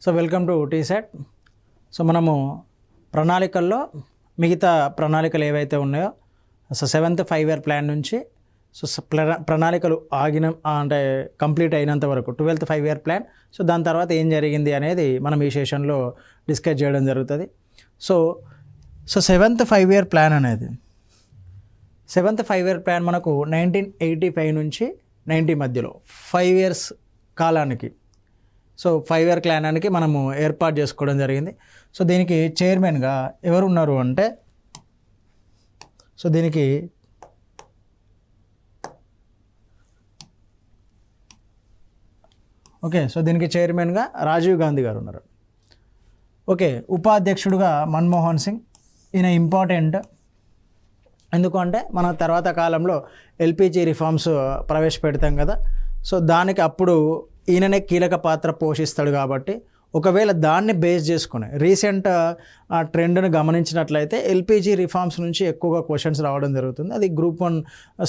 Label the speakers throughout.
Speaker 1: So welcome to TSET. So మనము ప్రణాళికల్లో మిగతా ప్రణాళికలు ఏవైతే ఉన్నాయో సో 7th 5 year ప్లాన్ నుంచి సో ప్రణాళికలు అంటే కంప్లీట్ అయినంత వరకు 12th 5 year ప్లాన్, సో దాని తర్వాత ఏం జరిగింది అనేది మనం ఈ సెషన్లో డిస్కస్ చేయడం జరుగుతుంది. సో 7th 5 year ప్లాన్ అనేది 7th 5 year ప్లాన్ మనకు 1985 నుంచి 90 మధ్యలో 5 years కాలానికి సో 5 year ప్లానానికి మనము ఏర్పాటు చేసుకోవడం జరిగింది. సో దీనికి చైర్మన్గా ఎవరు ఉన్నారు అంటే సో దీనికి దీనికి చైర్మన్గా రాజీవ్ గాంధీ గారు ఉన్నారు. ఉపాధ్యక్షుడుగా మన్మోహన్ సింగ్. ఈయన ఇంపార్టెంట్ ఎందుకంటే మన తర్వాత కాలంలో ఎల్పిజి రిఫార్మ్స్ ప్రవేశపెడతాం కదా, సో దానికి అప్పుడు ఈయననే కీలక పాత్ర పోషిస్తాడు. కాబట్టి ఒకవేళ దాన్ని బేస్ చేసుకుని రీసెంట్ ట్రెండ్ను గమనించినట్లయితే ఎల్పిజి రిఫార్మ్స్ నుంచి ఎక్కువగా క్వశ్చన్స్ రావడం జరుగుతుంది. అది గ్రూప్ 1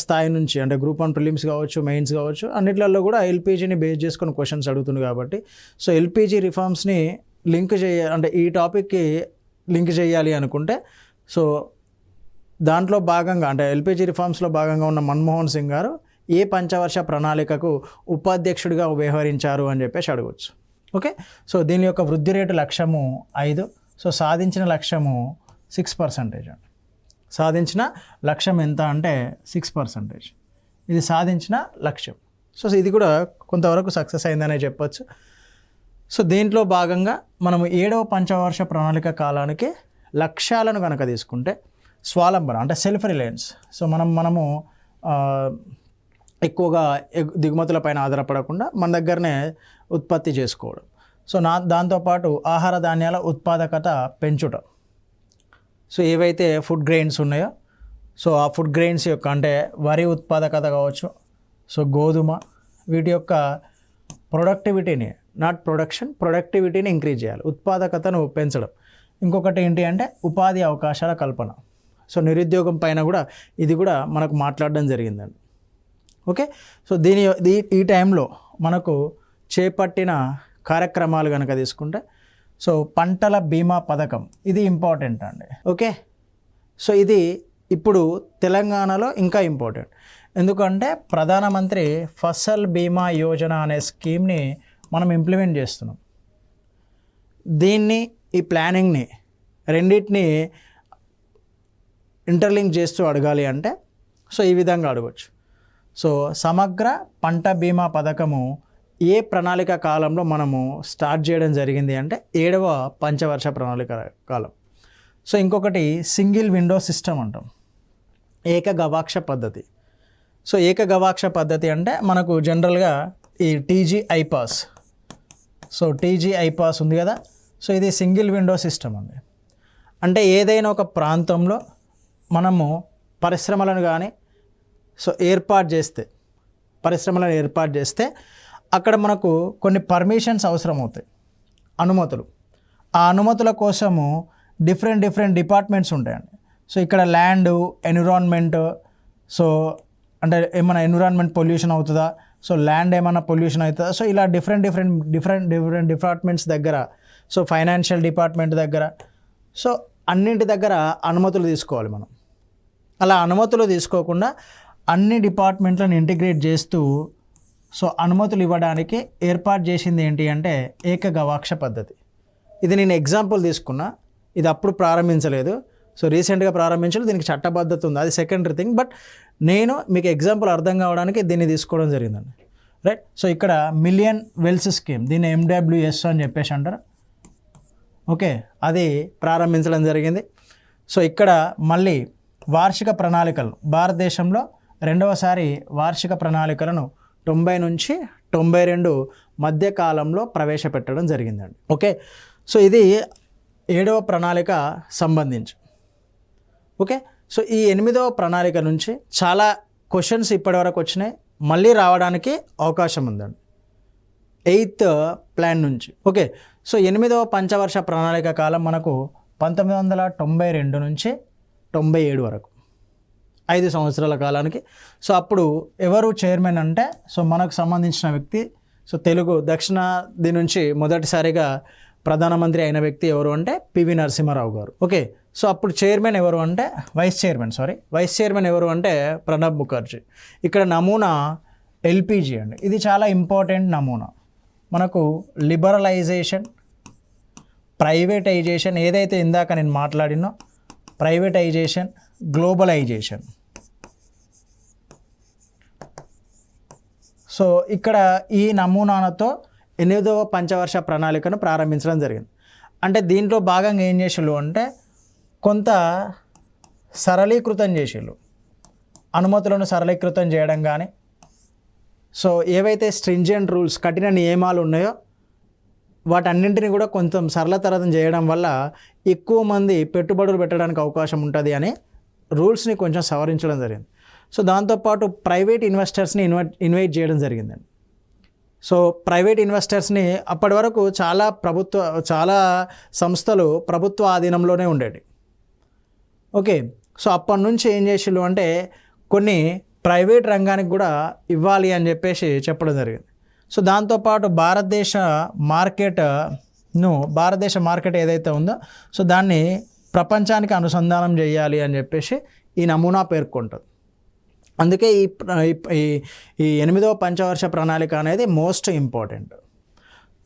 Speaker 1: స్థాయి నుంచి, అంటే గ్రూప్ 1 ప్రిలిమ్స్ కావచ్చు, మెయిన్స్ కావచ్చు, అన్నిట్లలో కూడా ఎల్పిజిని బేస్ చేసుకుని క్వశ్చన్స్ అడుగుతుంది. కాబట్టి సో ఎల్పిజి రిఫార్మ్స్ని అంటే ఈ టాపిక్కి లింక్ చేయాలి అనుకుంటే సో దాంట్లో భాగంగా, అంటే ఎల్పిజి రిఫార్మ్స్లో భాగంగా ఉన్న మన్మోహన్ సింగ్ గారు ఏ పంచవర్ష ప్రణాళికకు ఉపాధ్యక్షుడిగా వ్యవహరించారు అని చెప్పేసి అడగవచ్చు. సో దీని యొక్క వృద్ధి రేటు లక్ష్యము 5. సో సాధించిన లక్ష్యము 6%. సాధించిన లక్ష్యం ఎంత అంటే 6%. ఇది సాధించిన లక్ష్యం. సో ఇది కూడా కొంతవరకు సక్సెస్ అయిందనే చెప్పచ్చు. సో దీంట్లో భాగంగా మనము 7వ పంచవర్ష ప్రణాళిక కాలానికి లక్ష్యాలను కనుక తీసుకుంటే స్వావలంబన అంటే సెల్ఫ్ రిలయన్స్. సో మనము ఎక్కువగా దిగుమతులపైన ఆధారపడకుండా మన దగ్గరనే ఉత్పత్తి చేసుకోవడం. సో దాంతోపాటు ఆహార ధాన్యాల ఉత్పాదకత పెంచుట. సో ఏవైతే ఫుడ్ గ్రెయిన్స్ ఉన్నాయో సో ఆ ఫుడ్ గ్రెయిన్స్ యొక్క అంటే వరి ఉత్పాదకత కావచ్చు, సో గోధుమ, వీటి యొక్క ప్రొడక్టివిటీని, నాట్ ప్రొడక్టివిటీని ఇంక్రీజ్ చేయాలి, ఉత్పాదకతను పెంచడం. ఇంకొకటి ఏంటి అంటే ఉపాధి అవకాశాల కల్పన. సో నిరుద్యోగం పైన కూడా ఇది కూడా మనకు మాట్లాడడం జరిగిందండి. సో ఈ టైంలో మనకు చేపట్టిన కార్యక్రమాలు కనుక తీసుకుంటే సో పంటల బీమా పథకం, ఇది ఇంపార్టెంట్ అండి. సో ఇది ఇప్పుడు తెలంగాణలో ఇంకా ఇంపార్టెంట్. ఎందుకంటే ప్రధానమంత్రి ఫసల్ బీమా యోజన అనే స్కీమ్ని మనం ఇంప్లిమెంట్ చేస్తున్నాం. ఈ ప్లానింగ్ని రెండింటిని ఇంటర్లింక్ చేస్తూ అడగాలి అంటే సో ఈ విధంగా అడగవచ్చు. సో సమగ్ర పంట బీమా పథకము ఏ ప్రణాళిక కాలంలో మనము స్టార్ట్ చేయడం జరిగింది అంటే 7వ పంచవర్ష ప్రణాళిక కాలం. సో ఇంకొకటి సింగిల్ విండో సిస్టమ్ అంటాం, ఏకగవాక్ష పద్ధతి. సో ఏకగవాక్ష పద్ధతి అంటే మనకు జనరల్గా ఈ TG iPASS. So TG iPASS ఉంది కదా, సో ఇది సింగిల్ విండో సిస్టమ్ అండి. అంటే ఏదైనా ఒక ప్రాంతంలో మనము పరిశ్రమలను కానీ సో పరిశ్రమలను ఏర్పాటు చేస్తే అక్కడ మనకు కొన్ని పర్మిషన్స్ అవసరం అవుతాయి, అనుమతులు. ఆ అనుమతుల కోసము డిఫరెంట్ డిపార్ట్మెంట్స్ ఉంటాయండి. సో ఇక్కడ ల్యాండ్, ఎన్విరాన్మెంట్, సో అంటే ఏమైనా ఎన్విరాన్మెంట్ పొల్యూషన్ అవుతుందా, సో ల్యాండ్ ఏమైనా పొల్యూషన్ అవుతుందా, సో ఇలా డిఫరెంట్ డిపార్ట్మెంట్స్ దగ్గర, సో ఫైనాన్షియల్ డిపార్ట్మెంట్ దగ్గర, సో అన్నింటి దగ్గర అనుమతులు తీసుకోవాలి మనం. అలా అనుమతులు తీసుకోకుండా అన్ని డిపార్ట్మెంట్లను ఇంటిగ్రేట్ చేస్తూ సో అనుమతులు ఇవ్వడానికి ఏర్పాటు చేసింది ఏంటి అంటే ఏకగవాక్ష పద్ధతి. ఇది నేను ఎగ్జాంపుల్ తీసుకున్నా, ఇది అప్పుడు ప్రారంభించలేదు, సో రీసెంట్గా ప్రారంభించలేదు. దీనికి చట్టబద్ధత ఉంది, అది సెకండరీ థింగ్. బట్ నేను మీకు ఎగ్జాంపుల్ అర్థం కావడానికి దీన్ని తీసుకోవడం జరిగిందండి. రైట్. సో ఇక్కడ మిలియన్ వెల్స్ స్కీమ్, దీన్ని MWS అని చెప్పేసి అంటారు. అది ప్రారంభించడం జరిగింది. సో ఇక్కడ మళ్ళీ వార్షిక ప్రణాళికలు, భారతదేశంలో 2వసారి వార్షిక ప్రణాళికలను 90 నుంచి 92 మధ్య కాలంలో ప్రవేశపెట్టడం జరిగిందండి. సో ఇది 7వ ప్రణాళిక సంబంధించి. సో ఈ 8వ ప్రణాళిక నుంచి చాలా క్వశ్చన్స్ ఇప్పటివరకు వచ్చినాయి, మళ్ళీ రావడానికి అవకాశం ఉందండి 8th ప్లాన్ నుంచి. సో 8వ పంచవర్ష ప్రణాళిక కాలం మనకు 1992 నుంచి 97 వరకు 5 సంవత్సరాల కాలానికి. సో అప్పుడు ఎవరు చైర్మన్ అంటే సో మనకు సంబంధించిన వ్యక్తి సో తెలుగు దక్షిణాది నుంచి మొదటిసారిగా ప్రధానమంత్రి అయిన వ్యక్తి ఎవరు అంటే పివి నరసింహారావు గారు. ఓకే, సో అప్పుడు చైర్మన్ ఎవరు అంటే వైస్ చైర్మన్ ఎవరు అంటే ప్రణబ్ ముఖర్జీ. ఇక్కడ నమూనా ఎల్పిజి అండి. ఇది చాలా ఇంపార్టెంట్ నమూనా. మనకు లిబరలైజేషన్, ప్రైవేటైజేషన్, ఏదైతే ఇందాక నేను మాట్లాడినో ప్రైవేటైజేషన్, గ్లోబలైజేషన్. సో ఇక్కడ ఈ నమూనాలతో 8వ పంచవర్ష ప్రణాళికను ప్రారంభించడం జరిగింది. అంటే దీంట్లో భాగంగా ఏం చేసిళ్ళు అంటే కొంత సరళీకృతం చేసిళ్ళు, అనుమతులను సరళీకృతం చేయడం కానీ, సో ఏవైతే స్ట్రింజెంట్ రూల్స్, కఠిన నియమాలు ఉన్నాయో వాటన్నింటినీ కూడా కొంచెం సరళతరం చేయడం వల్ల ఎక్కువ మంది పెట్టుబడులు పెట్టడానికి అవకాశం ఉంటుంది అని రూల్స్ని కొంచెం సవరించడం జరిగింది. సో దాంతోపాటు ప్రైవేట్ ఇన్వెస్టర్స్ని ఇన్వైట్ చేయడం జరిగిందండి. సో ప్రైవేట్ ఇన్వెస్టర్స్ని అప్పటి వరకు చాలా సంస్థలు ప్రభుత్వ ఆధీనంలోనే ఉండేవి. ఓకే, సో అప్పటి నుంచి ఏం చేసిళ్ళు అంటే కొన్ని ప్రైవేట్ రంగానికి కూడా ఇవ్వాలి అని చెప్పేసి చెప్పడం జరిగింది. సో దాంతోపాటు భారతదేశ మార్కెట్ ఏదైతే ఉందో సో దాన్ని ప్రపంచానికి అనుసంధానం చేయాలి అని చెప్పేసి ఈ నమూనా పేర్కొంటుంది. అందుకే ఈ 8వ పంచవర్ష ప్రణాళిక అనేది మోస్ట్ ఇంపార్టెంట్,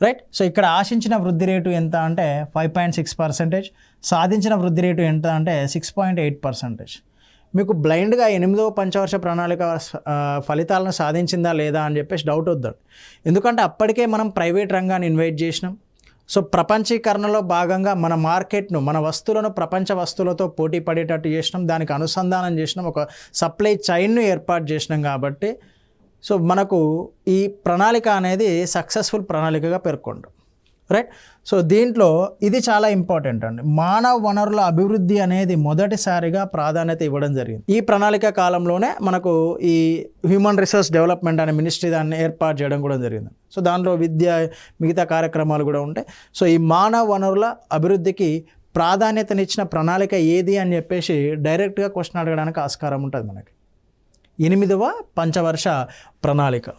Speaker 1: రైట్. సో ఇక్కడ ఆశించిన వృద్ధి రేటు ఎంత అంటే 5.6%, సాధించిన వృద్ధి రేటు ఎంత అంటే 6.8%. మీకు బ్లైండ్గా 8వ పంచవర్ష ప్రణాళిక ఫలితాలను సాధించిందా లేదా అని చెప్పేసి డౌట్ వద్దండి. ఎందుకంటే అప్పటికే మనం ప్రైవేట్ రంగాన్ని ఇన్వైట్ చేసినాం. సో ప్రపంచీకరణలో భాగంగా మన మార్కెట్ను, మన వస్తువులను ప్రపంచ వస్తువులతో పోటీ పడేటట్టు చేసినాం, దానికి అనుసంధానం చేసినాం, ఒక సప్లై చైన్ను ఏర్పాటు చేసినాం. కాబట్టి సో మనకు ఈ ప్రణాళిక అనేది సక్సెస్ఫుల్ ప్రణాళికగా పేర్కొంటాం, రైట్. సో దీంట్లో ఇది చాలా ఇంపార్టెంట్ అండి. మానవ వనరుల అభివృద్ధి అనేది మొదటిసారిగా ప్రాధాన్యత ఇవ్వడం జరిగింది. ఈ ప్రణాళిక కాలంలోనే మనకు ఈ హ్యూమన్ రిసోర్స్ డెవలప్మెంట్ అనే మినిస్ట్రీ దాన్ని ఏర్పాటు చేయడం కూడా జరిగింది. సో దాంట్లో విద్య, మిగతా కార్యక్రమాలు కూడా ఉంటాయి. సో ఈ మానవ వనరుల అభివృద్ధికి ప్రాధాన్యతనిచ్చిన ప్రణాళిక ఏది అని చెప్పేసి డైరెక్ట్గా క్వశ్చన్ అడగడానికి ఆస్కారం ఉంటుంది మనకి. 8వ పంచవర్ష ప్రణాళిక.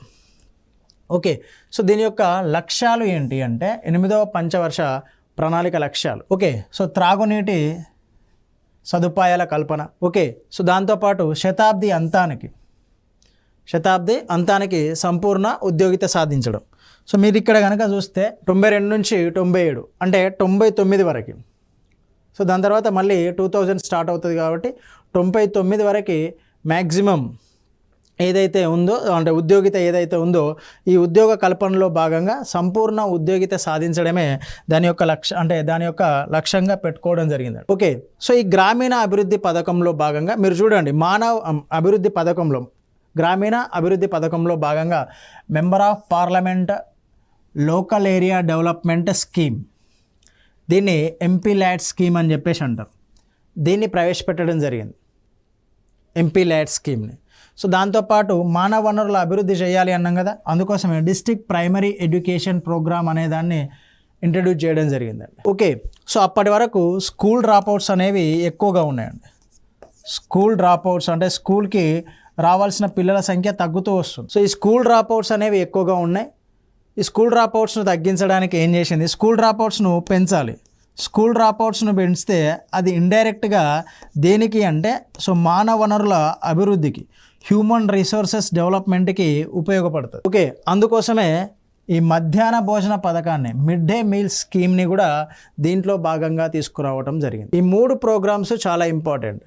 Speaker 1: ఓకే, సో దీని యొక్క లక్ష్యాలు ఏంటి అంటే 8వ పంచవర్ష ప్రణాళిక లక్ష్యాలు. ఓకే, సో త్రాగునీటి సదుపాయాల కల్పన. ఓకే, సో దాంతోపాటు శతాబ్ది అంతానికి సంపూర్ణ ఉద్యోగిత సాధించడం. సో మీరు ఇక్కడ కనుక చూస్తే 92 నుంచి 97 అంటే 99 వరకు. సో దాని తర్వాత మళ్ళీ 2000 స్టార్ట్ అవుతుంది కాబట్టి 99 వరకు మ్యాక్సిమం ఏదైతే ఉందో అంటే ఉద్యోగిత ఏదైతే ఉందో ఈ ఉద్యోగ కల్పనలో భాగంగా సంపూర్ణ ఉద్యోగిత సాధించడమే దాని యొక్క లక్ష్యంగా పెట్టుకోవడం జరిగింది. ఓకే, సో ఈ గ్రామీణ అభివృద్ధి పథకంలో భాగంగా మీరు చూడండి, గ్రామీణ అభివృద్ధి పథకంలో భాగంగా member of parliament local area development scheme, దీన్ని ఎంపీ ల్యాడ్ స్కీమ్ అని చెప్పేసి అంటారు. దీన్ని ప్రవేశపెట్టడం జరిగింది, ఎంపీ ల్యాడ్ స్కీమ్ని. సో దాంతోపాటు మానవ వనరుల అభివృద్ధి చేయాలి అన్నాం కదా, అందుకోసమే డిస్ట్రిక్ట్ ప్రైమరీ ఎడ్యుకేషన్ ప్రోగ్రామ్ అనే దాన్ని ఇంట్రడ్యూస్ చేయడం జరిగిందండి. ఓకే, సో అప్పటి వరకు స్కూల్ డ్రాప్అవుట్స్ అనేవి ఎక్కువగా ఉన్నాయండి. స్కూల్ డ్రాప్అవుట్స్ అంటే స్కూల్కి రావాల్సిన పిల్లల సంఖ్య తగ్గుతూ వస్తుంది. సో ఈ స్కూల్ డ్రాప్అవుట్స్ అనేవి ఎక్కువగా ఉన్నాయి. ఈ స్కూల్ డ్రాప్అవుట్స్ను తగ్గించడానికి ఏం చేసింది, స్కూల్ డ్రాప్అవుట్స్ను పెంచాలి. స్కూల్ డ్రాప్అవుట్స్ను పెంచితే అది ఇండైరెక్ట్గా దేనికి అంటే సో మానవ వనరుల అభివృద్ధికి, హ్యూమన్ రిసోర్సెస్ డెవలప్మెంట్కి ఉపయోగపడుతుంది. ఓకే, అందుకోసమే ఈ మధ్యాహ్న భోజన పథకాన్ని, మిడ్ డే మీల్ స్కీమ్ని కూడా దీంట్లో భాగంగా తీసుకురావడం జరిగింది. ఈ 3 ప్రోగ్రామ్స్ చాలా ఇంపార్టెంట్.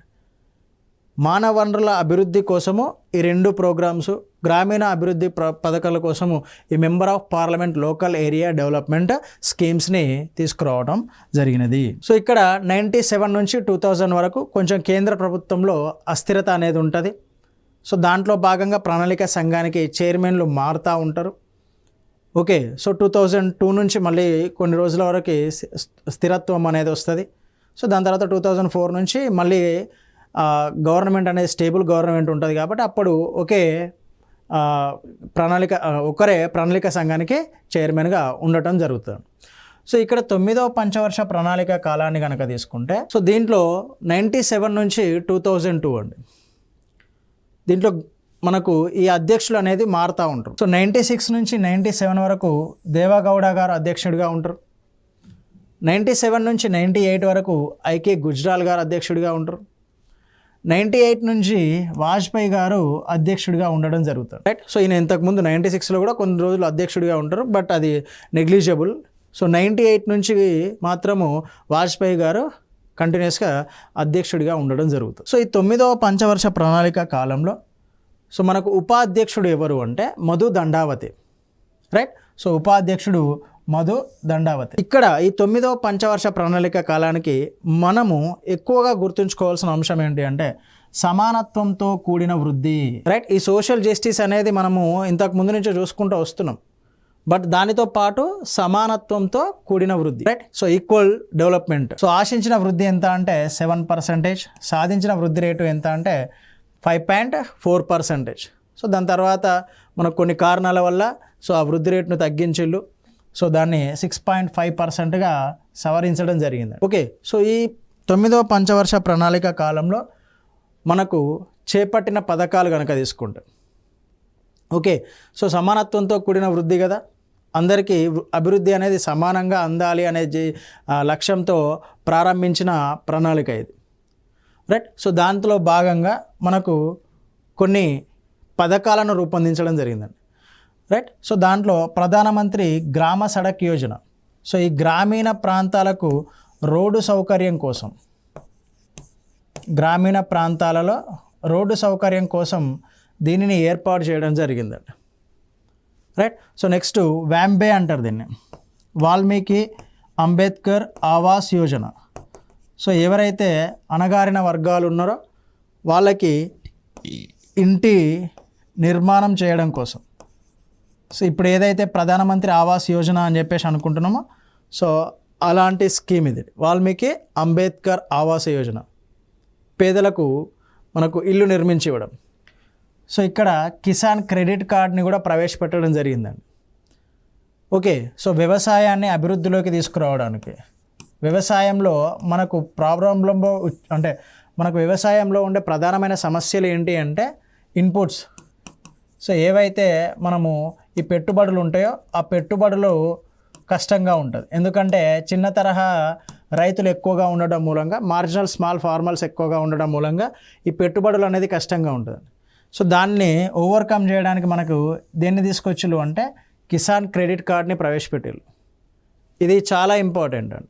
Speaker 1: మానవ వనరుల అభివృద్ధి కోసము ఈ 2 ప్రోగ్రామ్స్, గ్రామీణ అభివృద్ధి పథకాల కోసము ఈ member of parliament local area development స్కీమ్స్ని తీసుకురావడం జరిగినది. సో ఇక్కడ 97 నుంచి 2000 వరకు కొంచెం కేంద్ర ప్రభుత్వంలో అస్థిరత అనేది ఉంటుంది. సో దాంట్లో భాగంగా ప్రణాళిక సంఘానికి చైర్మన్లు మారుతూ ఉంటారు. ఓకే, సో 2002 నుంచి మళ్ళీ కొన్ని రోజుల వరకు స్థిరత్వం అనేది వస్తుంది. సో దాని తర్వాత 2004 నుంచి మళ్ళీ గవర్నమెంట్ అనేది స్టేబుల్ గవర్నమెంట్ ఉంటుంది. కాబట్టి అప్పుడు ఒకరే ప్రణాళిక సంఘానికి చైర్మన్గా ఉండటం జరుగుతుంది. సో ఇక్కడ 9వ పంచవర్ష ప్రణాళిక కాలాన్ని కనుక తీసుకుంటే సో దీంట్లో 97 నుంచి 2002 అండి. దీంట్లో మనకు ఈ అధ్యక్షులు అనేది మారుతూ ఉంటారు. సో 96 నుంచి 97 వరకు దేవగౌడ గారు అధ్యక్షుడిగా ఉంటారు. 97 నుంచి 98 వరకు ఐకే గుజ్రాల్ గారు అధ్యక్షుడిగా ఉంటారు. 98 నుంచి వాజ్పేయి గారు అధ్యక్షుడిగా ఉండడం జరుగుతుంది, రైట్. సో ఈయన ఇంతకుముందు 96లో కూడా కొన్ని రోజులు అధ్యక్షుడిగా ఉంటారు, బట్ అది నెగ్లిజిబుల్. సో 98 నుంచి మాత్రము వాజ్పేయి గారు కంటిన్యూస్గా అధ్యక్షుడిగా ఉండడం జరుగుతుంది. సో ఈ 9వ పంచవర్ష ప్రణాళిక కాలంలో సో మనకు ఉపాధ్యక్షుడు ఎవరు అంటే మధు దండావతి, రైట్. సో ఉపాధ్యక్షుడు మధు దండావతి. ఇక్కడ ఈ 9వ పంచవర్ష ప్రణాళిక కాలానికి మనము ఎక్కువగా గుర్తుంచుకోవాల్సిన అంశం ఏంటి అంటే సమానత్వంతో కూడిన వృద్ధి, రైట్. ఈ సోషల్ జస్టిస్ అనేది మనము ఇంతకు ముందు నుంచి చూసుకుంటూ వస్తున్నాం, బట్ దానితో పాటు సమానత్వంతో కూడిన వృద్ధి, right. So equal development. So ఆశించిన వృద్ధి ఎంత అంటే 7%, సాధించిన వృద్ధి రేటు ఎంత అంటే 5.4%. సో దాని తర్వాత మనకు కొన్ని కారణాల వల్ల సో ఆ వృద్ధి రేటును తగ్గించిళ్ళు. సో దాన్ని 6.5%గా సవరించడం జరిగింది. ఓకే, సో ఈ 9వ పంచవర్ష ప్రణాళిక కాలంలో మనకు చేపట్టిన పథకాలు కనుక తీసుకుంటే, ఓకే, సో సమానత్వంతో కూడిన వృద్ధి కదా, అందరికీ అభివృద్ధి అనేది సమానంగా అందాలి అనే లక్ష్యంతో ప్రారంభించిన ప్రణాళిక ఇది, రైట్. సో దాంట్లో భాగంగా మనకు కొన్ని పథకాలను రూపొందించడం జరిగిందండి, రైట్. సో దాంట్లో ప్రధానమంత్రి గ్రామ సడక్ యోజన, సో ఈ గ్రామీణ ప్రాంతాలకు రోడ్డు సౌకర్యం కోసం, గ్రామీణ ప్రాంతాలలో రోడ్డు సౌకర్యం కోసం దీనిని ఏర్పాటు చేయడం జరిగిందండి, రైట్. సో నెక్స్ట్ వ్యాంబే అంటారు దీన్ని, వాల్మీకి అంబేద్కర్ ఆవాస్ యోజన. సో ఎవరైతే అణగారిన వర్గాలు ఉన్నారో వాళ్ళకి ఇంటి నిర్మాణం చేయడం కోసం, సో ఇప్పుడు ఏదైతే ప్రధానమంత్రి ఆవాస్ యోజన అని చెప్పేసి అనుకుంటున్నామో సో అలాంటి స్కీమ్ ఇది, వాల్మీకి అంబేద్కర్ ఆవాస్ యోజన, పేదలకు మనకు ఇల్లు నిర్మించి ఇవ్వడం. సో ఇక్కడ కిసాన్ క్రెడిట్ కార్డ్ని కూడా ప్రవేశపెట్టడం జరిగిందండి. ఓకే, సో వ్యవసాయాన్ని అభివృద్ధిలోకి తీసుకురావడానికి, వ్యవసాయంలో మనకు ప్రాబ్లంలో అంటే మనకు వ్యవసాయంలో ఉండే ప్రధానమైన సమస్యలు ఏంటి అంటే ఇన్పుట్స్. సో ఏవైతే మనము ఈ పెట్టుబడులు ఉంటాయో ఆ పెట్టుబడులు కష్టంగా ఉంటుంది, ఎందుకంటే చిన్న తరహా రైతులు ఎక్కువగా ఉండడం మూలంగా, మార్జినల్ స్మాల్ ఫార్మర్స్ ఎక్కువగా ఉండడం మూలంగా ఈ పెట్టుబడులు అనేది కష్టంగా ఉంటుంది. సో దాన్ని ఓవర్కమ్ చేయడానికి మనకు దేన్ని తీసుకొచ్చిళ్ళు అంటే కిసాన్ క్రెడిట్ కార్డ్ని ప్రవేశపెట్టారు. ఇది చాలా ఇంపార్టెంట్ అండి.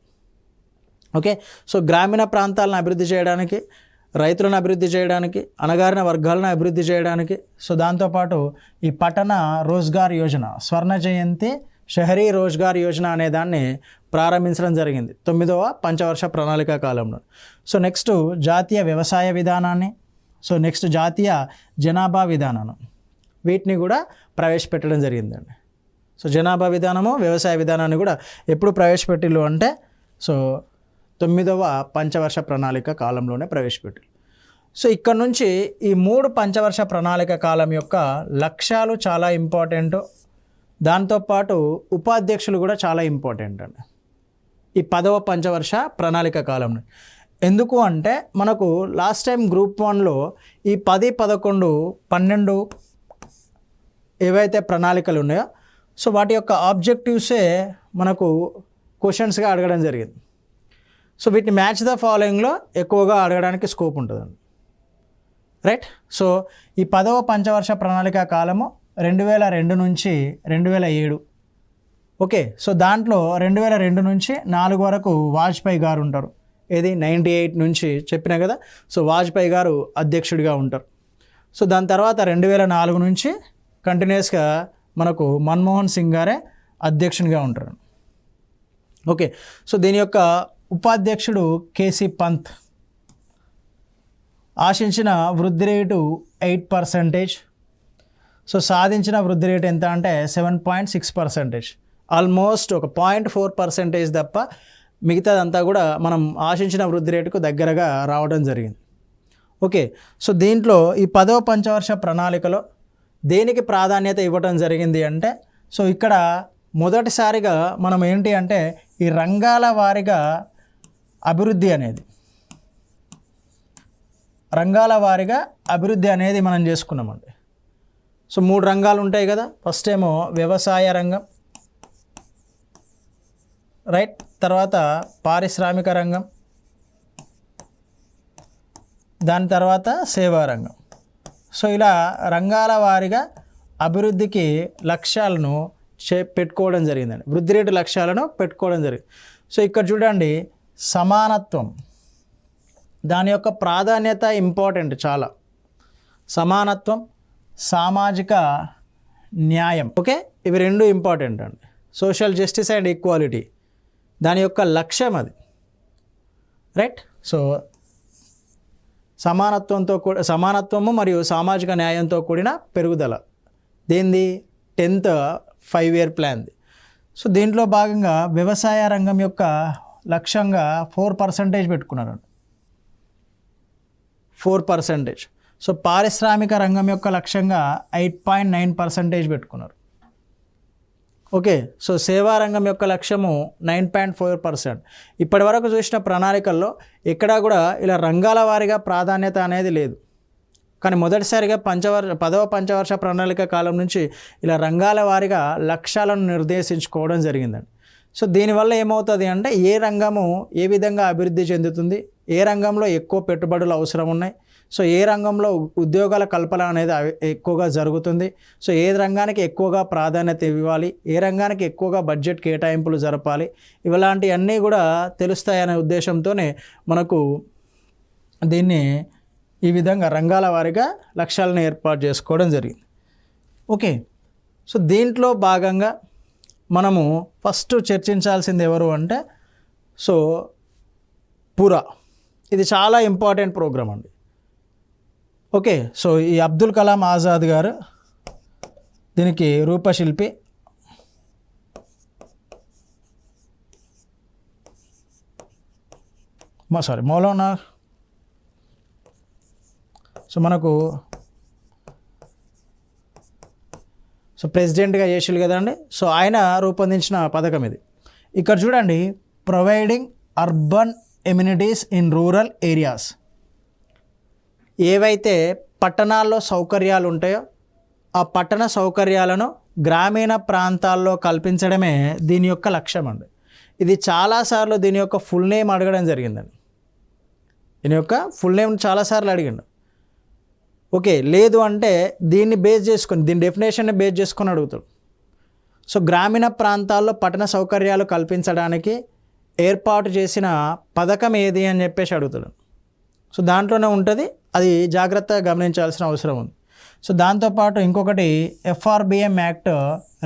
Speaker 1: ఓకే, సో గ్రామీణ ప్రాంతాలను అభివృద్ధి చేయడానికి, రైతులను అభివృద్ధి చేయడానికి, అణగారిన వర్గాలను అభివృద్ధి చేయడానికి, సో దాంతోపాటు ఈ పట్టణ రోజ్గార్ యోజన, స్వర్ణ జయంతి షహరీ రోజ్గార్ యోజన అనే దాన్ని ప్రారంభించడం జరిగింది 9వ పంచవర్ష ప్రణాళిక కాలంలో. సో నెక్స్ట్ జాతీయ వ్యవసాయ విధానాన్ని, సో నెక్స్ట్ జాతీయ జనాభా విధానం, వీటిని కూడా ప్రవేశపెట్టడం జరిగిందండి. సో జనాభా విధానము, వ్యవసాయ విధానాన్ని కూడా ఎప్పుడు ప్రవేశపెట్టిల్లు అంటే సో 9వ పంచవర్ష ప్రణాళిక కాలంలోనే ప్రవేశపెట్టారు. సో ఇక్కడ నుంచి ఈ 3 పంచవర్ష ప్రణాళిక కాలం యొక్క లక్ష్యాలు చాలా ఇంపార్టెంట్, దాంతోపాటు ఉపాధ్యక్షులు కూడా చాలా ఇంపార్టెంట్ అండి ఈ 10వ పంచవర్ష ప్రణాళిక కాలంలో. ఎందుకు అంటే మనకు లాస్ట్ టైం గ్రూప్ 1లో ఈ 10, 11, 12 ఏవైతే ప్రణాళికలు ఉన్నాయో సో వాటి యొక్క ఆబ్జెక్టివ్సే మనకు క్వశ్చన్స్గా అడగడం జరిగింది. సో వీటిని మ్యాచ్ ద ఫాలోయింగ్లో ఎక్కువగా అడగడానికి స్కోప్ ఉంటుందండి, రైట్. సో ఈ 10వ పంచవర్ష ప్రణాళిక కాలము 2002 నుంచి 2007. ఓకే, సో దాంట్లో 2002 నుంచి 4 వరకు వాజ్పేయి గారు ఉంటారు. ఏది 98 నుంచి చెప్పినా కదా, సో వాజ్పేయి గారు అధ్యక్షుడిగా ఉంటారు. సో దాని తర్వాత 2004 నుంచి కంటిన్యూస్గా మనకు మన్మోహన్ సింగ్ గారే అధ్యక్షునిగా ఉంటారు. ఓకే, సో దీని యొక్క ఉపాధ్యక్షుడు కేసీ పంత్. ఆశించిన వృద్ధి రేటు 8%. సో సాధించిన వృద్ధి రేటు ఎంత అంటే 7.6%. ఆల్మోస్ట్ ఒక 0.4% తప్ప మిగతాదంతా కూడా మనం ఆశించిన వృద్ధి రేటుకు దగ్గరగా రావడం జరిగింది. ఓకే, సో దీంట్లో ఈ 10వ పంచవర్ష ప్రణాళికలో దేనికి ప్రాధాన్యత ఇవ్వడం జరిగింది అంటే సో ఇక్కడ మొదటిసారిగా మనం ఏంటి అంటే ఈ రంగాల వారీగా అభివృద్ధి అనేది, రంగాల వారీగా అభివృద్ధి అనేది మనం చేసుకున్నామండి. సో 3 రంగాలు ఉంటాయి కదా. ఫస్ట్ ఏమో వ్యవసాయ రంగం, రైట్, తర్వాత పారిశ్రామిక రంగం, దాని తర్వాత సేవా రంగం. సో ఇలా రంగాల వారీగా అభివృద్ధికి లక్ష్యాలను పెట్టుకోవడం జరిగిందండి, వృద్ధి రేటు లక్ష్యాలను పెట్టుకోవడం జరిగింది. సో ఇక్కడ చూడండి, సమానత్వం, దాని యొక్క ప్రాధాన్యత ఇంపార్టెంట్ చాలా. సమానత్వం, సామాజిక న్యాయం, ఓకే, ఇవి 2 ఇంపార్టెంట్ అండి. సోషల్ జస్టిస్ అండ్ ఈక్వాలిటీ దాని యొక్క లక్ష్యం అది, రైట్. సో సమానత్వము మరియు సామాజిక న్యాయంతో కూడిన పెరుగుదల, దేంది 10th 5-year ప్లాన్ది. సో దీంట్లో భాగంగా వ్యవసాయ రంగం యొక్క లక్ష్యంగా 4% పెట్టుకున్నారు, 4%. సో పారిశ్రామిక రంగం యొక్క లక్ష్యంగా 8.9% పెట్టుకున్నారు, ఓకే. సో సేవా రంగం యొక్క లక్ష్యము 9.4%. ఇప్పటి వరకు చూసిన ప్రణాళికల్లో ఎక్కడా కూడా ఇలా రంగాల వారీగా ప్రాధాన్యత అనేది లేదు. కానీ మొదటిసారిగా 10వ పంచవర్ష ప్రణాళిక కాలం నుంచి ఇలా రంగాల వారీగా లక్ష్యాలను నిర్దేశించుకోవడం జరిగిందండి. సో దీనివల్ల ఏమవుతుంది అంటే ఏ రంగము ఏ విధంగా అభివృద్ధి చెందుతుంది, ఏ రంగంలో ఎక్కువ పెట్టుబడులు అవసరం ఉన్నాయి, సో ఏ రంగంలో ఉద్యోగాల కల్పన అనేది ఎక్కువగా జరుగుతుంది, సో ఏ రంగానికి ఎక్కువగా ప్రాధాన్యత ఇవ్వాలి, ఏ రంగానికి ఎక్కువగా బడ్జెట్ కేటాయింపులు జరపాలి, ఇలాంటివన్నీ కూడా తెలుస్తాయనే ఉద్దేశంతోనే మనకు దీన్ని ఈ విధంగా రంగాల వారీగా లక్ష్యాలను ఏర్పాటు చేసుకోవడం జరిగింది, ఓకే. సో దీంట్లో భాగంగా మనము ఫస్ట్ చర్చించాల్సింది ఎవరు అంటే సో పురా, ఇది చాలా ఇంపార్టెంట్ ప్రోగ్రామ్ అండి, ఓకే. సో ఈ అబ్దుల్ కలాం ఆజాద్ గారు దీనికి రూపశిల్పి. మౌలానా, సో మనకు సో ప్రెసిడెంట్గా చేసిళ్ళు కదండి. సో ఆయన రూపొందించిన పథకం ఇది. ఇక్కడ చూడండి, providing urban amenities in rural areas. ఏవైతే పట్టణాల్లో సౌకర్యాలు ఉంటాయో ఆ పట్టణ సౌకర్యాలను గ్రామీణ ప్రాంతాల్లో కల్పించడమే దీని యొక్క లక్ష్యం అండి. ఇది చాలాసార్లు దీని యొక్క ఫుల్ నేమ్ అడగడం జరిగిందండి, దీని యొక్క ఫుల్ నేమ్ చాలాసార్లు అడిగిండు, ఓకే. లేదు అంటే దీన్ని బేస్ చేసుకొని, దీని డెఫినేషన్ని బేస్ చేసుకొని అడుగుతాడు. సో గ్రామీణ ప్రాంతాల్లో పట్టణ సౌకర్యాలు కల్పించడానికి ఏర్పాటు చేసిన పథకం ఏది అని చెప్పేసి అడుగుతాడు. సో దాంట్లోనే ఉంటుంది, అది జాగ్రత్తగా గమనించాల్సిన అవసరం ఉంది. సో దాంతోపాటు ఇంకొకటి FRBM యాక్ట్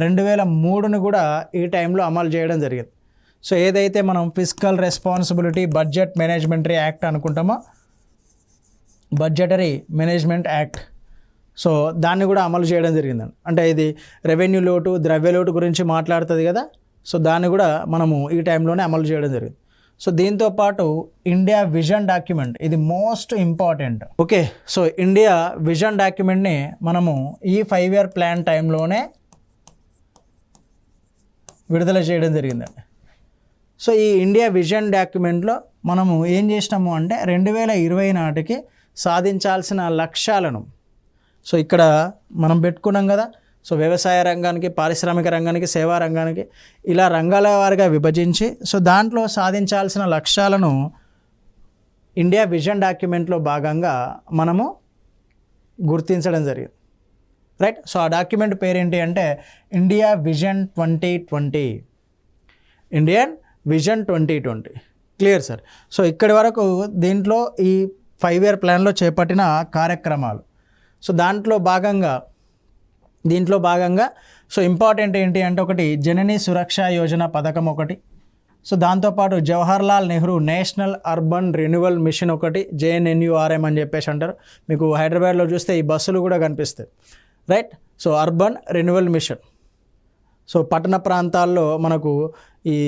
Speaker 1: 2003ను కూడా ఈ టైంలో అమలు చేయడం జరిగింది. సో ఏదైతే మనం ఫిజికల్ రెస్పాన్సిబిలిటీ బడ్జెట్ మేనేజ్మెంటరీ యాక్ట్ అనుకుంటామో, బడ్జెటరీ మేనేజ్మెంట్ యాక్ట్, సో దాన్ని కూడా అమలు చేయడం జరిగిందండి. అంటే ఇది రెవెన్యూ లోటు, ద్రవ్య లోటు గురించి మాట్లాడుతుంది కదా. సో దాన్ని కూడా మనము ఈ టైంలోనే అమలు చేయడం జరిగింది. సో దీంతోపాటు ఇండియా విజన్ డాక్యుమెంట్, ఇది most important, okay. So India vision డాక్యుమెంట్ని మనము ఈ 5-year ప్లాన్ టైంలోనే విడుదల చేయడం జరిగిందండి. సో ఈ ఇండియా విజన్ డాక్యుమెంట్లో మనము ఏం చేసినాము అంటే 2020 నాటికి సాధించాల్సిన లక్ష్యాలను, సో ఇక్కడ మనం పెట్టుకున్నాం కదా. సో వ్యవసాయ రంగానికి, పారిశ్రామిక రంగానికి, సేవా రంగానికి ఇలా రంగాల వారిగా విభజించి సో దాంట్లో సాధించాల్సిన లక్ష్యాలను ఇండియా విజన్ డాక్యుమెంట్లో భాగంగా మనము గుర్తించడం జరిగింది, రైట్. సో ఆ డాక్యుమెంట్ పేరేంటి అంటే India vision 2020, Indian vision 2020. Clear sir. So ఇక్కడి వరకు దీంట్లో ఈ 5-year ప్లాన్లో చేపట్టిన కార్యక్రమాలు. సో దీంట్లో భాగంగా సో ఇంపార్టెంట్ ఏంటి అంటే ఒకటి జనని సురక్ష యోజన పథకం ఒకటి, సో దాంతోపాటు Jawaharlal Nehru national urban renewal mission ఒకటి, JNNURM అని చెప్పేసి అంటారు. మీకు హైదరాబాద్లో చూస్తే ఈ బస్సులు కూడా కనిపిస్తాయి, right. So urban renewal mission, so పట్టణ ప్రాంతాల్లో మనకు ఈ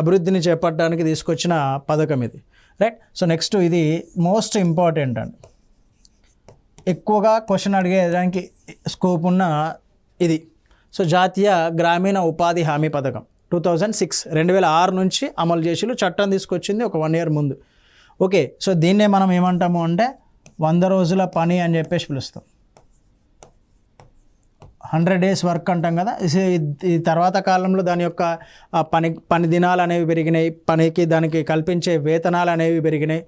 Speaker 1: అభివృద్ధిని చేపట్టడానికి తీసుకొచ్చిన పథకం ఇది, రైట్. సో నెక్స్ట్ ఇది మోస్ట్ ఇంపార్టెంట్ అండి, ఎక్కువగా క్వశ్చన్ అడిగేదానికి స్కోప్ ఉన్న ఇది. సో జాతీయ గ్రామీణ ఉపాధి హామీ పథకం 2006 నుంచి అమలు చేసి చట్టం తీసుకొచ్చింది ఒక 1 year ముందు, ఓకే. సో దీన్నే మనం ఏమంటాము అంటే 100 రోజుల పని అని చెప్పేసి పిలుస్తాం, 100 days వర్క్ అంటాం కదా. ఈ తర్వాత కాలంలో దాని యొక్క పని దినాలు అనేవి పెరిగినాయి, పనికి దానికి కల్పించే వేతనాలు అనేవి పెరిగినాయి.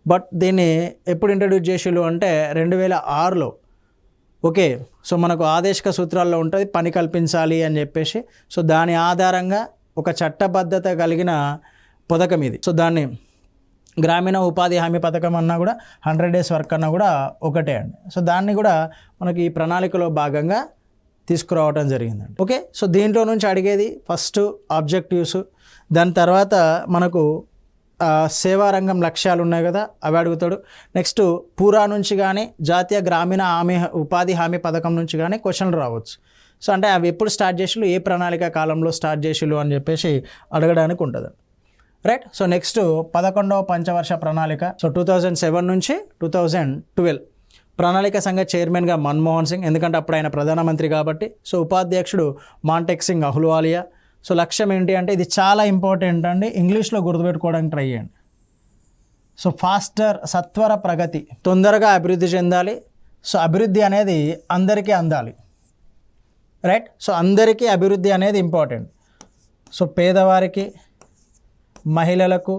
Speaker 1: బట్ దీన్ని ఎప్పుడు ఇంట్రడ్యూస్ చేసిళ్ళు అంటే 2006లో. ఓకే, సో మనకు ఆదేశిక సూత్రాల్లో ఉంటుంది పని కల్పించాలి అని చెప్పేసి. సో దాని ఆధారంగా ఒక చట్టబద్ధత కలిగిన పథకం ఇది. సో దాన్ని గ్రామీణ ఉపాధి హామీ పథకం అన్నా కూడా 100 days వర్క్ అన్నా కూడా ఒకటే అండి. సో దాన్ని కూడా మనకి ఈ ప్రణాళికలో భాగంగా తీసుకురావడం జరిగిందండి. ఓకే, సో దీంట్లో నుంచి అడిగేది ఫస్ట్ ఆబ్జెక్టివ్స్, దాని తర్వాత మనకు సేవా రంగం లక్ష్యాలు ఉన్నాయి కదా, అవి అడుగుతాడు. నెక్స్ట్ పూరా నుంచి కానీ జాతీయ గ్రామీణ ఉపాధి హామీ పథకం నుంచి కానీ క్వశ్చన్లు రావచ్చు. సో అంటే అవి ఎప్పుడు స్టార్ట్ చేసిళ్ళు, ఏ ప్రణాళిక కాలంలో స్టార్ట్ చేసిళ్ళు అని చెప్పేసి అడగడానికి ఉంటుంది. రైట్. సో నెక్స్ట్ 11వ పంచవర్ష ప్రణాళిక. సో 2007 నుంచి 2012 ప్రణాళిక సంఘ చైర్మన్గా మన్మోహన్ సింగ్, ఎందుకంటే అప్పుడు ఆయన ప్రధానమంత్రి కాబట్టి. సో ఉపాధ్యక్షుడు మాంటెక్ సింగ్ అహ్లూవాలియా. సో లక్ష్యం ఏంటి అంటే ఇది చాలా ఇంపార్టెంట్ అండి, ఇంగ్లీష్లో గుర్తుపెట్టుకోవడానికి ట్రై చేయండి. సో ఫాస్టర్, సత్వర ప్రగతి, తొందరగా అభివృద్ధి చెందాలి. సో అభివృద్ధి అనేది అందరికీ అందాలి. రైట్. సో అందరికీ అభివృద్ధి అనేది ఇంపార్టెంట్. సో పేదవారికి, మహిళలకు,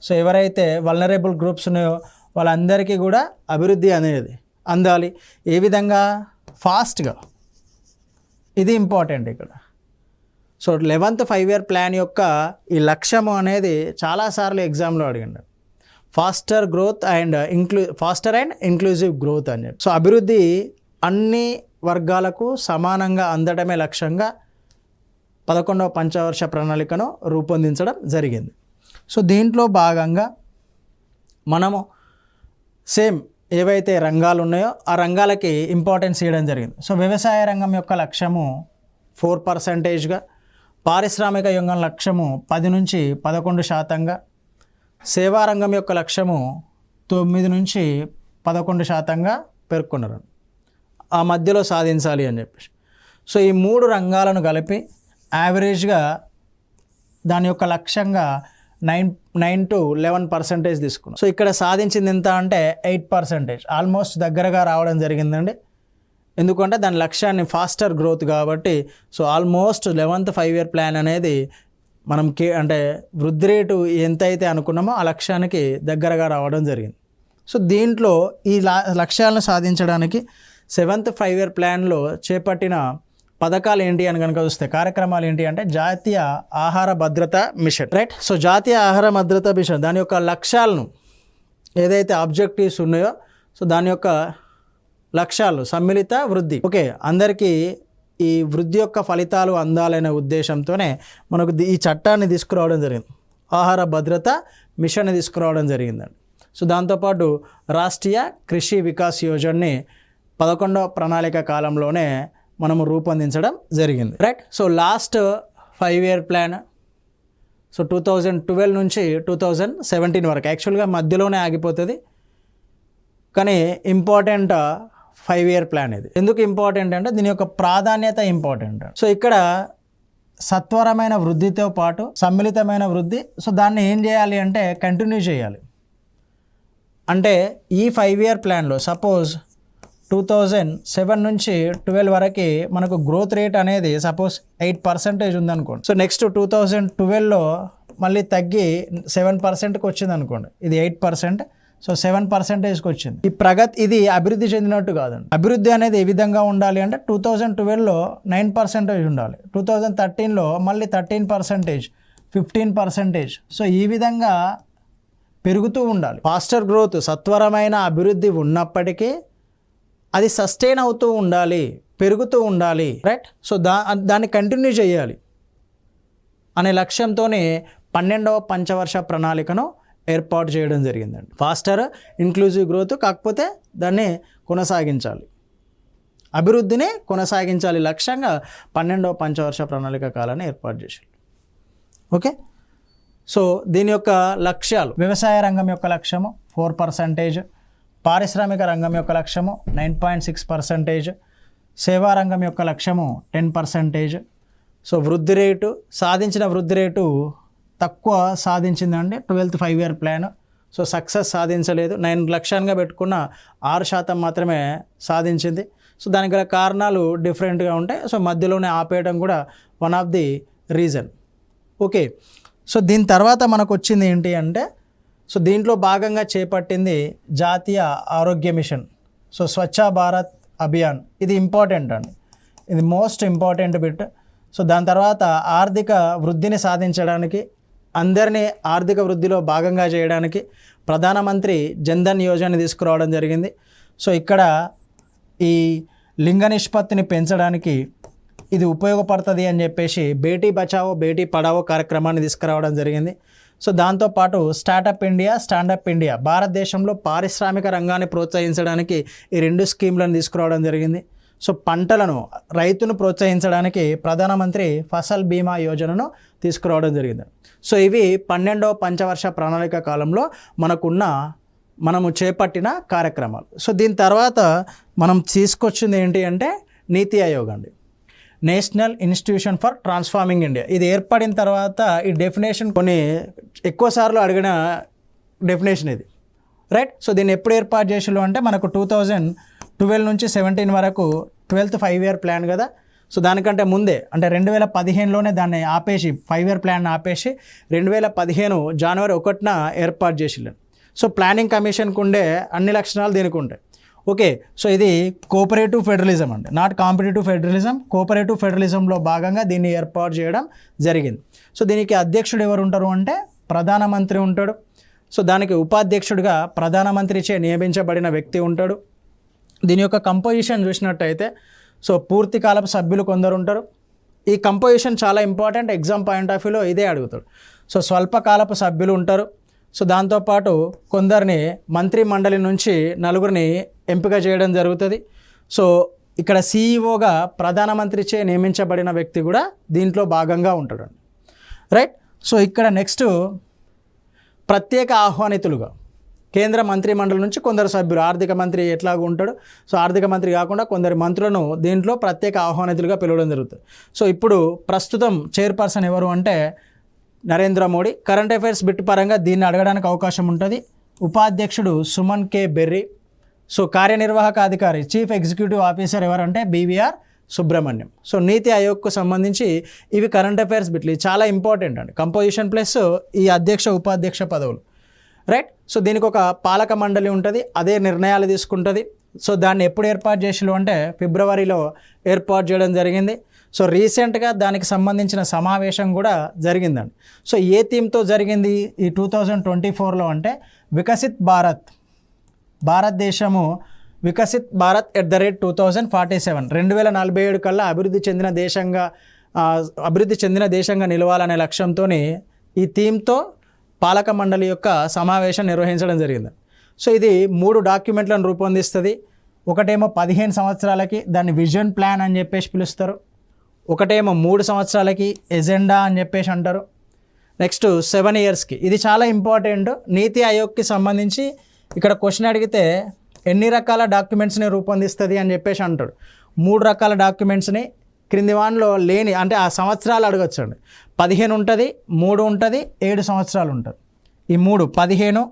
Speaker 1: సో ఎవరైతే వల్నరబుల్ గ్రూప్స్ ఉన్నాయో వాళ్ళందరికీ కూడా అభివృద్ధి అనేది అందాలి. ఏ విధంగా? ఫాస్ట్గా. ఇది ఇంపార్టెంట్ ఇక్కడ. సో 11th 5-year ప్లాన్ యొక్క ఈ లక్ష్యము అనేది చాలాసార్లు ఎగ్జామ్లో అడిగిండు. ఫాస్టర్ అండ్ ఇంక్లూజివ్ గ్రోత్ అని చెప్పి. సో అభివృద్ధి అన్ని వర్గాలకు సమానంగా అందడమే లక్ష్యంగా 11వ పంచవర్ష ప్రణాళికను రూపొందించడం జరిగింది. సో దీంట్లో భాగంగా మనము సేమ్ ఏవైతే రంగాలు ఉన్నాయో ఆ రంగాలకి ఇంపార్టెన్స్ ఇవ్వడం జరిగింది. సో వ్యవసాయ రంగం యొక్క లక్ష్యము 4%గా, పారిశ్రామిక రంగం లక్ష్యము 10 నుంచి 11%గా, సేవా రంగం యొక్క లక్ష్యము 9 నుంచి 11%గా పేర్కొన్నారు. ఆ మధ్యలో సాధించాలి అని చెప్పేసి. సో ఈ 3 రంగాలను కలిపి యావరేజ్గా దాని యొక్క లక్ష్యంగా 9 to 11% తీసుకున్నాం. సో ఇక్కడ సాధించింది ఎంత అంటే 8%, ఆల్మోస్ట్ దగ్గరగా రావడం జరిగిందండి. ఎందుకంటే దాని లక్ష్యాన్ని ఫాస్టర్ గ్రోత్ కాబట్టి. So almost 11th 5-year plan అనేది మనం అంటే వృద్ధి రేటు ఎంతైతే అనుకున్నామో ఆ లక్ష్యానికి దగ్గరగా రావడం జరిగింది. సో దీంట్లో ఈ లక్ష్యాలను సాధించడానికి 7th 5-year ప్లాన్లో చేపట్టిన పథకాలు ఏంటి అని కనుక చూస్తే, కార్యక్రమాలు ఏంటి అంటే జాతీయ ఆహార భద్రత మిషన్. రైట్. సో జాతీయ ఆహార భద్రత మిషన్ దాని యొక్క లక్ష్యాలను ఏదైతే ఆబ్జెక్టివ్స్ ఉన్నాయో సో దాని యొక్క లక్ష్యాలు సమ్మిళిత వృద్ధి. ఓకే, అందరికీ ఈ వృద్ధి యొక్క ఫలితాలు అందాలనే ఉద్దేశంతోనే మనకు ఈ చట్టాన్ని తీసుకురావడం జరిగింది. ఆహార భద్రత మిషన్ని తీసుకురావడం జరిగిందండి. సో దాంతోపాటు రాష్ట్రీయ కృషి వికాస్ యోజనని 11వ ప్రణాళిక కాలంలోనే మనము రూపొందించడం జరిగింది. Right. So last 5-year plan so 2012 నుంచి 2017 వరకు యాక్చువల్గా మధ్యలోనే ఆగిపోతుంది, కానీ ఇంపార్టెంట్ 5-year ప్లాన్ ఇది. ఎందుకు ఇంపార్టెంట్ అంటే దీని యొక్క ప్రాధాన్యత ఇంపార్టెంట్. సో ఇక్కడ సత్వరమైన వృద్ధితో పాటు సమ్మిళితమైన వృద్ధి. సో దాన్ని ఏం చేయాలి అంటే కంటిన్యూ చేయాలి. అంటే ఈ 5-year ప్లాన్లో సపోజ్ 2007 నుంచి 12 వరకు మనకు గ్రోత్ రేట్ అనేది సపోజ్ 8% ఉందనుకోండి. సో నెక్స్ట్ 2012లో మళ్ళీ తగ్గి 7%కి వచ్చింది అనుకోండి. ఇది 8%, సో 7%కి వచ్చింది. ఈ ప్రగతి ఇది అభివృద్ధి చెందినట్టు కాదండి. అభివృద్ధి అనేది ఏ విధంగా ఉండాలి అంటే 2012లో 9% ఉండాలి, 2013లో మళ్ళీ 13%, 15%. సో ఈ విధంగా పెరుగుతూ ఉండాలి. ఫాస్టర్ గ్రోత్, సత్వరమైన అభివృద్ధి ఉన్నప్పటికీ అది సస్టైన్ అవుతూ ఉండాలి, పెరుగుతూ ఉండాలి. రైట్. సో దాన్ని కంటిన్యూ చేయాలి అనే లక్ష్యంతోనే 12వ పంచవర్ష ప్రణాళికను ఏర్పాటు చేయడం జరిగిందండి. ఫాస్టర్ ఇంక్లూజివ్ గ్రోత్, కాకపోతే దాన్ని కొనసాగించాలి, అభివృద్ధిని కొనసాగించాలి లక్ష్యంగా 12వ పంచవర్ష ప్రణాళిక కాలాన్ని ఏర్పాటు చేశారు. ఓకే. సో దీని యొక్క లక్ష్యాలు: వ్యవసాయ రంగం యొక్క లక్ష్యము 4%, పారిశ్రామిక రంగం యొక్క లక్ష్యము 9.6%, సేవా రంగం యొక్క లక్ష్యము 10%. సో వృద్ధి రేటు, సాధించిన వృద్ధి రేటు తక్కువ సాధించిందండి 12th 5-year plan. So success సాధించలేదు. 9 లక్ష్యంగా పెట్టుకున్న 6% మాత్రమే సాధించింది. సో దానికి గల కారణాలు డిఫరెంట్గా ఉంటాయి. సో మధ్యలోనే ఆపేయడం కూడా one of the reason. Okay, so దీని తర్వాత మనకు వచ్చింది ఏంటి అంటే, సో దీంట్లో భాగంగా చేపట్టింది జాతీయ ఆరోగ్య మిషన్. సో స్వచ్ఛ భారత్ అభియాన్, ఇది ఇంపార్టెంట్ అండి, ఇది మోస్ట్ ఇంపార్టెంట్ బిట్. సో దాని తర్వాత ఆర్థిక వృద్ధిని సాధించడానికి, అందరినీ ఆర్థిక వృద్ధిలో భాగంగా చేయడానికి ప్రధానమంత్రి జన్ధన్ యోజనని తీసుకురావడం జరిగింది. సో ఇక్కడ ఈ లింగ నిష్పత్తిని పెంచడానికి ఇది ఉపయోగపడుతుంది అని చెప్పేసి బేటీ బచావో బేటీ పడావో కార్యక్రమాన్ని తీసుకురావడం జరిగింది. సో దాంతోపాటు స్టార్టప్ ఇండియా, స్టాండప్ ఇండియా, భారతదేశంలో పారిశ్రామిక రంగాన్ని ప్రోత్సహించడానికి ఈ 2 స్కీమ్లను తీసుకురావడం జరిగింది. సో పంటలను, రైతును ప్రోత్సహించడానికి ప్రధానమంత్రి ఫసల్ బీమా యోజనను తీసుకురావడం జరిగింది. సో ఇవి 12వ పంచవర్ష ప్రణాళిక కాలంలో మనము చేపట్టిన కార్యక్రమాలు. సో దీని తర్వాత మనం తీసుకొచ్చింది ఏంటి అంటే నీతి ఆయోగ్ అండి, national institution for transforming India. ఇది ఏర్పడిన తర్వాత ఈ డెఫినేషన్ కొన్ని ఎక్కువసార్లు అడిగిన డెఫినేషన్ ఇది, రైట్. సో దీన్ని ఎప్పుడు ఏర్పాటు చేసిళ్ళు అంటే మనకు 2012 నుంచి 17 వరకు 12th 5-year ప్లాన్ కదా. సో దానికంటే ముందే అంటే 2015లోనే దాన్ని ఆపేసి 5-year ప్లాన్ ఆపేసి 2015 జనవరి 1న ఏర్పాటు చేసిళ్ళు. సో ప్లానింగ్ కమిషన్కు ఉండే అన్ని లక్షణాలు దీనికి ఉంటాయి. ఓకే, సో ఇది కోఆపరేటివ్ ఫెడరలిజం అండి, నాట్ కాంపిటేటివ్ ఫెడరలిజం. కోఆపరేటివ్ ఫెడరలిజంలో భాగంగా దీన్ని ఏర్పాటు చేయడం జరిగింది. సో దీనికి అధ్యక్షుడు ఎవరు ఉంటారు అంటే ప్రధానమంత్రి ఉంటాడు. సో దానికి ఉపాధ్యక్షుడిగా ప్రధానమంత్రిచే నియమించబడిన వ్యక్తి ఉంటాడు. దీని యొక్క కంపోజిషన్ చూసినట్టయితే సో పూర్తి కాలపు సభ్యులు కొందరు ఉంటారు. ఈ కంపోజిషన్ చాలా ఇంపార్టెంట్, ఎగ్జామ్ పాయింట్ ఆఫ్ వ్యూలో ఇదే అడుగుతాడు. సో స్వల్పకాలపు సభ్యులు ఉంటారు. సో దాంతోపాటు కొందరిని మంత్రి మండలి నుంచి 4గురిని ఎంపిక చేయడం జరుగుతుంది. సో ఇక్కడ సీఈఓగా ప్రధానమంత్రిచే నియమించబడిన వ్యక్తి కూడా దీంట్లో భాగంగా ఉంటాడు, రైట్. సో ఇక్కడ నెక్స్ట్ ప్రత్యేక ఆహ్వానితులుగా కేంద్ర మంత్రి మండలి నుంచి కొందరు సభ్యులు, ఆర్థిక మంత్రి ఎట్లాగూ ఉంటాడు. సో ఆర్థిక మంత్రి కాకుండా కొందరు మంత్రులను దీంట్లో ప్రత్యేక ఆహ్వానితులుగా పిలవడం జరుగుతుంది. సో ఇప్పుడు ప్రస్తుతం చైర్పర్సన్ ఎవరు అంటే Narendra Modi. Current affairs bit పరంగా దీన్ని అడగడానికి అవకాశం ఉంటుంది. ఉపాధ్యక్షుడు సుమన్ కే బెర్రీ. సో కార్యనిర్వాహక అధికారి చీఫ్ ఎగ్జిక్యూటివ్ ఆఫీసర్ ఎవరంటే బీవీఆర్ సుబ్రహ్మణ్యం. సో నీతి ఆయోగ్కు సంబంధించి ఇవి కరెంట్ అఫైర్స్ బిట్లు, చాలా ఇంపార్టెంట్ అండి. కంపోజిషన్ ప్లస్ ఈ అధ్యక్ష ఉపాధ్యక్ష పదవులు, రైట్. సో దీనికి ఒక పాలక మండలి ఉంటుంది, అదే నిర్ణయాలు తీసుకుంటుంది. సో దాన్ని ఎప్పుడు ఏర్పాటు చేసిళ్ళు అంటే ఫిబ్రవరిలో ఏర్పాటు చేయడం జరిగింది. సో రీసెంట్గా దానికి సంబంధించిన సమావేశం కూడా జరిగిందండి. సో ఏ థీమ్తో జరిగింది ఈ 2024లో అంటే వికసిత్ భారత్, భారతదేశము వికసిత్ భారత్ @2047, 2047 కల్లా అభివృద్ధి చెందిన దేశంగా నిలవాలనే లక్ష్యంతో ఈ థీమ్తో పాలక మండలి యొక్క సమావేశం నిర్వహించడం జరిగింది. సో ఇది 3 డాక్యుమెంట్లను రూపొందిస్తుంది. ఒకటేమో 15 సంవత్సరాలకి దాన్ని విజన్ ప్లాన్ అని చెప్పేసి పిలుస్తారు. ఒకటేమో 3 సంవత్సరాలకి ఎజెండా అని చెప్పేసి అంటారు. నెక్స్ట్ 7 ఇయర్స్కి. ఇది చాలా ఇంపార్టెంట్. నీతి ఆయోగ్కి సంబంధించి ఇక్కడ క్వశ్చన్ అడిగితే ఎన్ని రకాల డాక్యుమెంట్స్ని రూపొందిస్తుంది అని చెప్పేసి అంటాడు. 3 రకాల డాక్యుమెంట్స్ని క్రింది వాన్లో లేని అంటే ఆ సంవత్సరాలు అడగచ్చు అండి. 15 ఉంటుంది, 3 ఉంటుంది, 7 సంవత్సరాలు ఉంటుంది. ఈ 3, 15,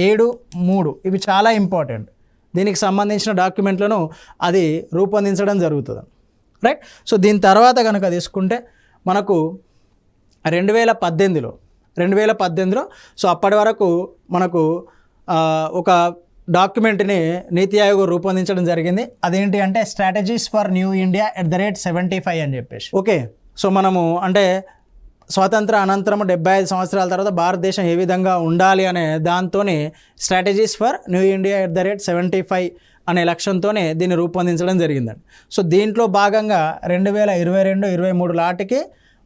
Speaker 1: 7, 3 ఇవి చాలా ఇంపార్టెంట్. దీనికి సంబంధించిన డాక్యుమెంట్లను అది రూపొందించడం జరుగుతుంది, రైట్. సో దీని తర్వాత కనుక తీసుకుంటే మనకు 2018లో సో అప్పటి వరకు మనకు ఒక డాక్యుమెంట్ని నీతి ఆయోగ్ రూపొందించడం జరిగింది. అదేంటి అంటే స్ట్రాటజీస్ ఫర్ న్యూ ఇండియా @75 అని చెప్పేసి. ఓకే, సో మనము అంటే స్వాతంత్ర అనంతరం 75 సంవత్సరాల తర్వాత భారతదేశం ఏ విధంగా ఉండాలి అనే దాంతోనే స్ట్రాటజీస్ ఫర్ న్యూ ఇండియా @75 అనే లక్ష్యంతోనే దీన్ని రూపొందించడం జరిగిందండి. సో దీంట్లో భాగంగా 2022-23 నాటికి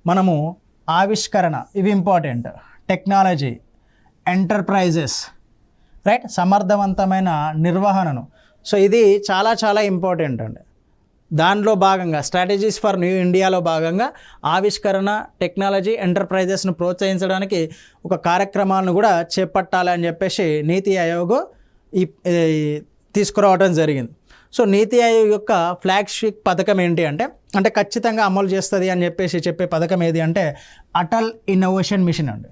Speaker 1: మనము ఆవిష్కరణ, ఇవి ఇంపార్టెంట్, టెక్నాలజీ, ఎంటర్ప్రైజెస్, రైట్, సమర్థవంతమైన నిర్వహణను. సో ఇది చాలా చాలా ఇంపార్టెంట్ అండి. దానిలో భాగంగా స్ట్రాటజీస్ ఫర్ న్యూ ఇండియాలో భాగంగా ఆవిష్కరణ, టెక్నాలజీ, ఎంటర్ప్రైజెస్ను ప్రోత్సహించడానికి ఒక కార్యక్రమాలను కూడా చేపట్టాలి అని చెప్పేసి నీతి ఆయోగ్ తీసుకురావడం జరిగింది. సో నీతి ఆయోగ్ యొక్క ఫ్లాగ్షిప్ పథకం ఏంటి అంటే ఖచ్చితంగా అమలు చేస్తుంది అని చెప్పేసి చెప్పే పథకం ఏది అంటే అటల్ ఇన్నోవేషన్ మిషన్ అండి.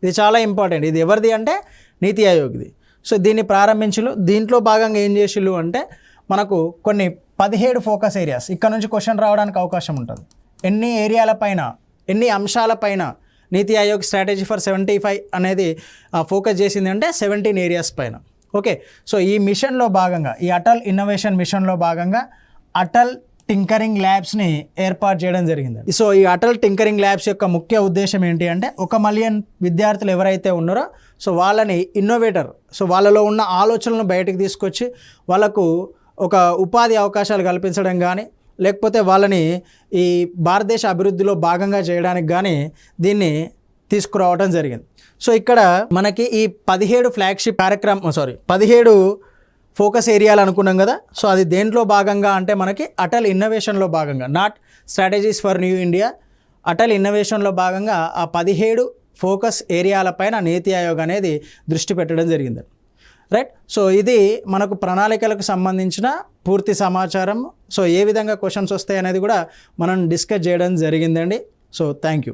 Speaker 1: ఇది చాలా ఇంపార్టెంట్. ఇది ఎవరిది అంటే నీతి ఆయోగ్ది. సో దీన్ని ప్రారంభించు. దీంట్లో భాగంగా ఏం చేసిళ్ళు అంటే మనకు కొన్ని 17 ఫోకస్ ఏరియాస్, ఇక్కడ నుంచి క్వశ్చన్ రావడానికి అవకాశం ఉంటుంది. ఎన్ని ఏరియాలపైన, ఎన్ని అంశాలపైన నీతి ఆయోగ్ స్ట్రాటజీ ఫర్ 75 అనేది ఫోకస్ చేసింది అంటే 17 ఏరియాస్ పైన. ఓకే, సో ఈ మిషన్లో భాగంగా, ఈ అటల్ ఇన్నోవేషన్ మిషన్లో భాగంగా అటల్ టింకరింగ్ ల్యాబ్స్ని ఏర్పాటు చేయడం జరిగింది. సో ఈ అటల్ టింకరింగ్ ల్యాబ్స్ యొక్క ముఖ్య ఉద్దేశం ఏంటి అంటే 1 మిలియన్ విద్యార్థులు ఎవరైతే ఉన్నారో సో వాళ్ళని ఇన్నోవేటర్, సో వాళ్ళలో ఉన్న ఆలోచనలను బయటకు తీసుకొచ్చి వాళ్ళకు ఒక ఉపాధి అవకాశాలు కల్పించడం కానీ, లేకపోతే వాళ్ళని ఈ భారతదేశ అభివృద్ధిలో భాగంగా చేయడానికి కానీ దీన్ని తీసుకురావడం జరిగింది. సో ఇక్కడ మనకి ఈ 17 ఫ్లాగ్షిప్ కార్యక్రమం 17 ఫోకస్ ఏరియాలు అనుకున్నాం కదా. సో అది దేంట్లో భాగంగా అంటే మనకి అటల్ ఇన్నోవేషన్లో భాగంగా, నాట్ strategies for new India, Atal ఇన్నోవేషన్లో భాగంగా ఆ 17 ఫోకస్ ఏరియాలపైన నీతి ఆయోగ్ అనేది దృష్టి పెట్టడం జరిగింది. రైట్, సో ఇది మనకు ప్రణాళికలకు సంబంధించిన పూర్తి సమాచారం. సో ఏ విధంగా క్వశ్చన్స్ వస్తాయి అనేది కూడా మనం డిస్కస్ చేయడం జరిగిందండి. So thank you.